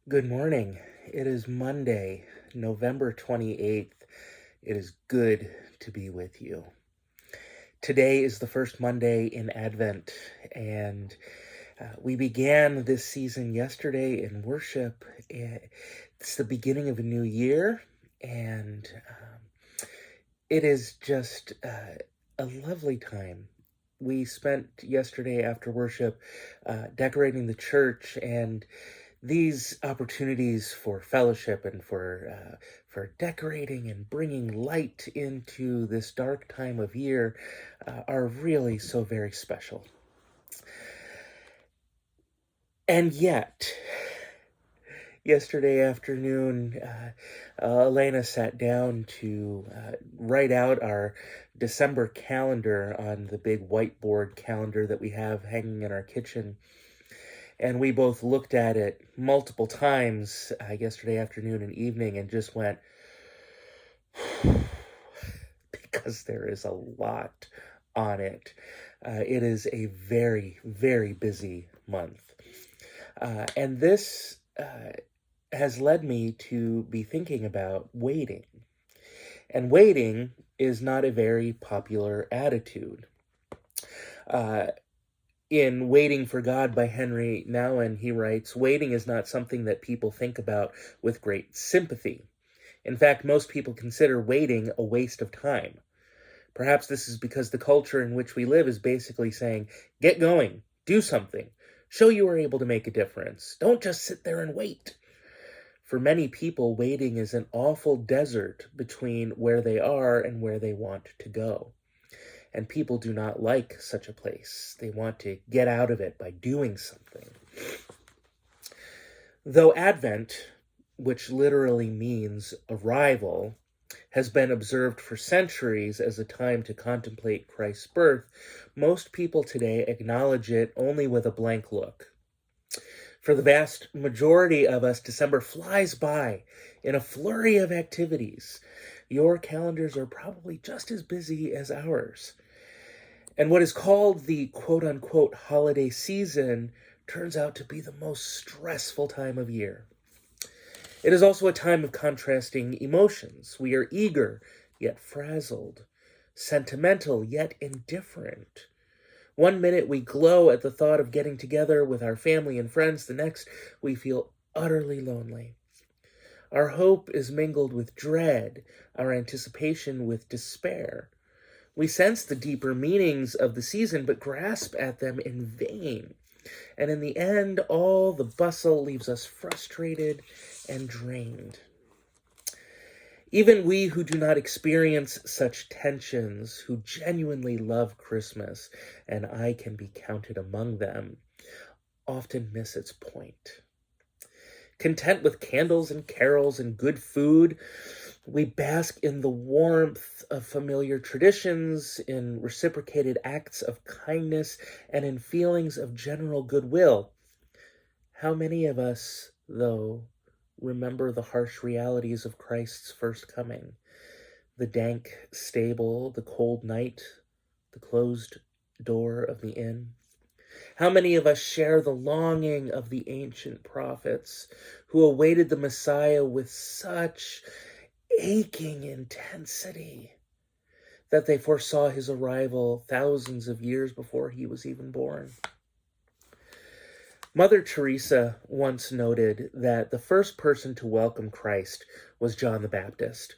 Good morning. It is Monday, November 28th. It is good to be with you. Today is the first Monday in Advent, and we began this season yesterday in worship. It's the beginning of a new year, and it is just a lovely time. We spent yesterday after worship decorating the church, and these opportunities for fellowship and for decorating and bringing light into this dark time of year are really so very special. And yet, yesterday afternoon, Elena sat down to write out our December calendar on the big whiteboard calendar that we have hanging in our kitchen. And we both looked at it multiple times yesterday afternoon and evening and just went, because there is a lot on it. It is a very, very busy month. And this has led me to be thinking about waiting. And waiting is not a very popular attitude. In Waiting for God by Henry Nouwen, he writes, "Waiting is not something that people think about with great sympathy. In fact, most people consider waiting a waste of time. Perhaps this is because the culture in which we live is basically saying, get going, do something, show you are able to make a difference. Don't just sit there and wait." For many people, waiting is an awful desert between where they are and where they want to go. And people do not like such a place. They want to get out of it by doing something. Though Advent, which literally means arrival, has been observed for centuries as a time to contemplate Christ's birth, most people today acknowledge it only with a blank look. For the vast majority of us, December flies by in a flurry of activities. Your calendars are probably just as busy as ours. And what is called the quote-unquote holiday season turns out to be the most stressful time of year. It is also a time of contrasting emotions. We are eager, yet frazzled, sentimental, yet indifferent. One minute we glow at the thought of getting together with our family and friends. The next, we feel utterly lonely. Our hope is mingled with dread, our anticipation with despair. We sense the deeper meanings of the season, but grasp at them in vain. And in the end, all the bustle leaves us frustrated and drained. Even we who do not experience such tensions, who genuinely love Christmas, and I can be counted among them, often miss its point. Content with candles and carols and good food, we bask in the warmth of familiar traditions, in reciprocated acts of kindness, and in feelings of general goodwill. How many of us, though, remember the harsh realities of Christ's first coming? The dank stable, the cold night, the closed door of the inn? How many of us share the longing of the ancient prophets who awaited the Messiah with such aching intensity that they foresaw his arrival thousands of years before he was even born? Mother Teresa once noted that the first person to welcome Christ was John the Baptist,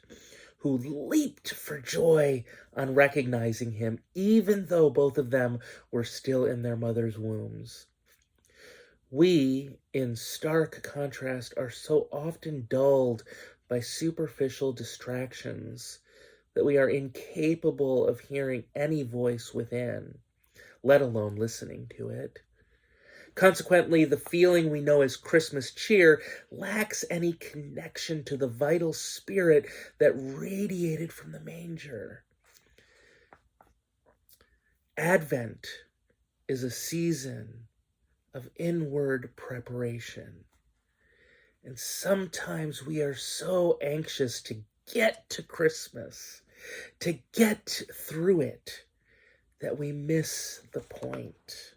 who leaped for joy on recognizing him, even though both of them were still in their mother's wombs. We, in stark contrast, are so often dulled by superficial distractions that we are incapable of hearing any voice within, let alone listening to it. Consequently, the feeling we know as Christmas cheer lacks any connection to the vital spirit that radiated from the manger. Advent is a season of inward preparation. And sometimes we are so anxious to get to Christmas, to get through it, that we miss the point.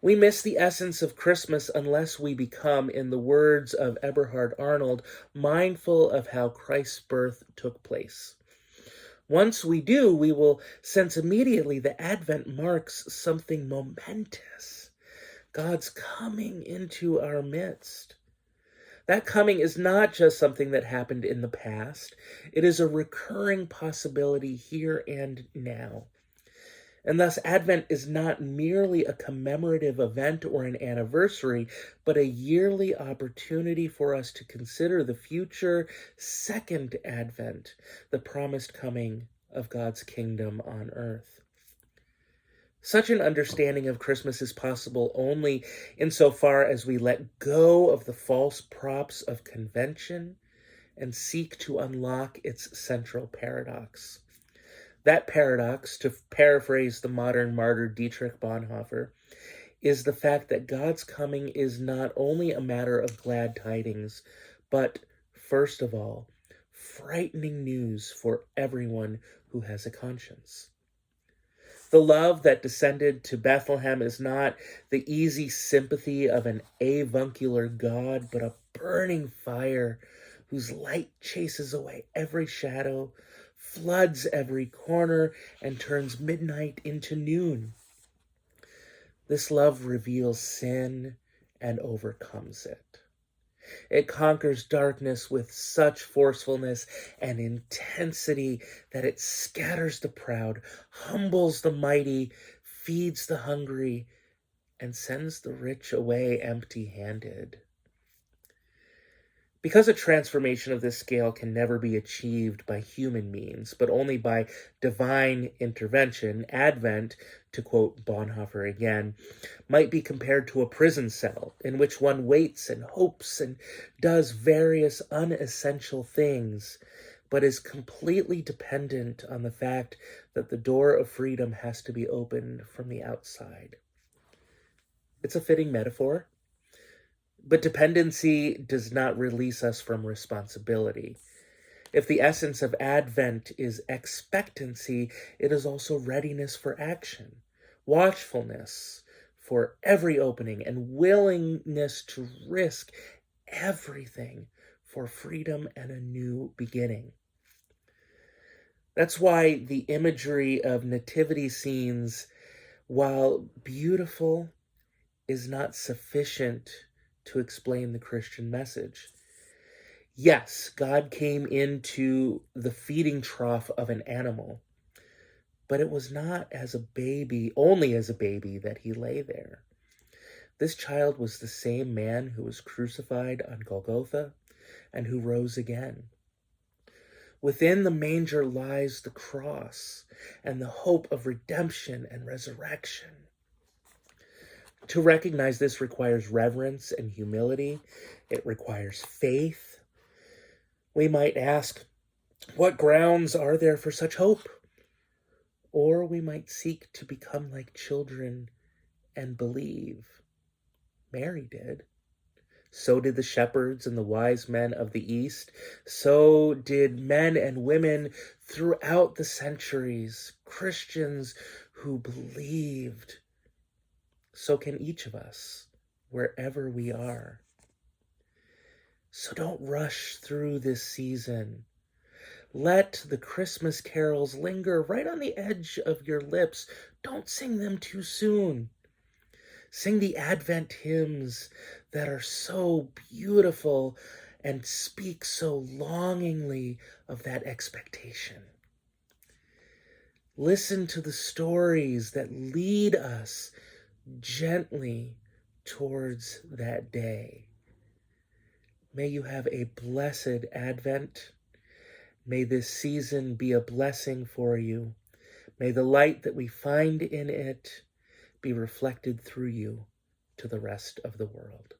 We miss the essence of Christmas unless we become, in the words of Eberhard Arnold, mindful of how Christ's birth took place. Once we do, we will sense immediately that Advent marks something momentous. God's coming into our midst. That coming is not just something that happened in the past. It is a recurring possibility here and now. And thus, Advent is not merely a commemorative event or an anniversary, but a yearly opportunity for us to consider the future second Advent, the promised coming of God's kingdom on earth. Such an understanding of Christmas is possible only insofar as we let go of the false props of convention and seek to unlock its central paradox. That paradox, to paraphrase the modern martyr Dietrich Bonhoeffer, is the fact that God's coming is not only a matter of glad tidings, but, first of all, frightening news for everyone who has a conscience. The love that descended to Bethlehem is not the easy sympathy of an avuncular God, but a burning fire whose light chases away every shadow, floods every corner, and turns midnight into noon. This love reveals sin and overcomes it. It conquers darkness with such forcefulness and intensity that it scatters the proud, humbles the mighty, feeds the hungry, and sends the rich away empty-handed. Because a transformation of this scale can never be achieved by human means, but only by divine intervention, Advent, to quote Bonhoeffer again, might be compared to a prison cell in which one waits and hopes and does various unessential things, but is completely dependent on the fact that the door of freedom has to be opened from the outside. It's a fitting metaphor. But dependency does not release us from responsibility. If the essence of Advent is expectancy, it is also readiness for action, watchfulness for every opening, and willingness to risk everything for freedom and a new beginning. That's why the imagery of nativity scenes, while beautiful, is not sufficient to explain the Christian message. Yes, God came into the feeding trough of an animal, but it was not as a baby, only as a baby, that he lay there. This child was the same man who was crucified on Golgotha and who rose again. Within the manger lies the cross and the hope of redemption and resurrection. To recognize this requires reverence and humility. It requires faith. We might ask, what grounds are there for such hope? Or we might seek to become like children and believe. Mary did. So did the shepherds and the wise men of the East. So did men and women throughout the centuries, Christians who believed. So can each of us, wherever we are. So don't rush through this season. Let the Christmas carols linger right on the edge of your lips. Don't sing them too soon. Sing the Advent hymns that are so beautiful and speak so longingly of that expectation. Listen to the stories that lead us gently towards that day. May you have a blessed Advent. May this season be a blessing for you. May the light that we find in it be reflected through you to the rest of the world.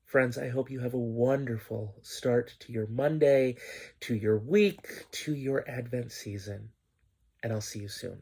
Friends, I hope you have a wonderful start to your Monday, to your week, to your Advent season, and I'll see you soon.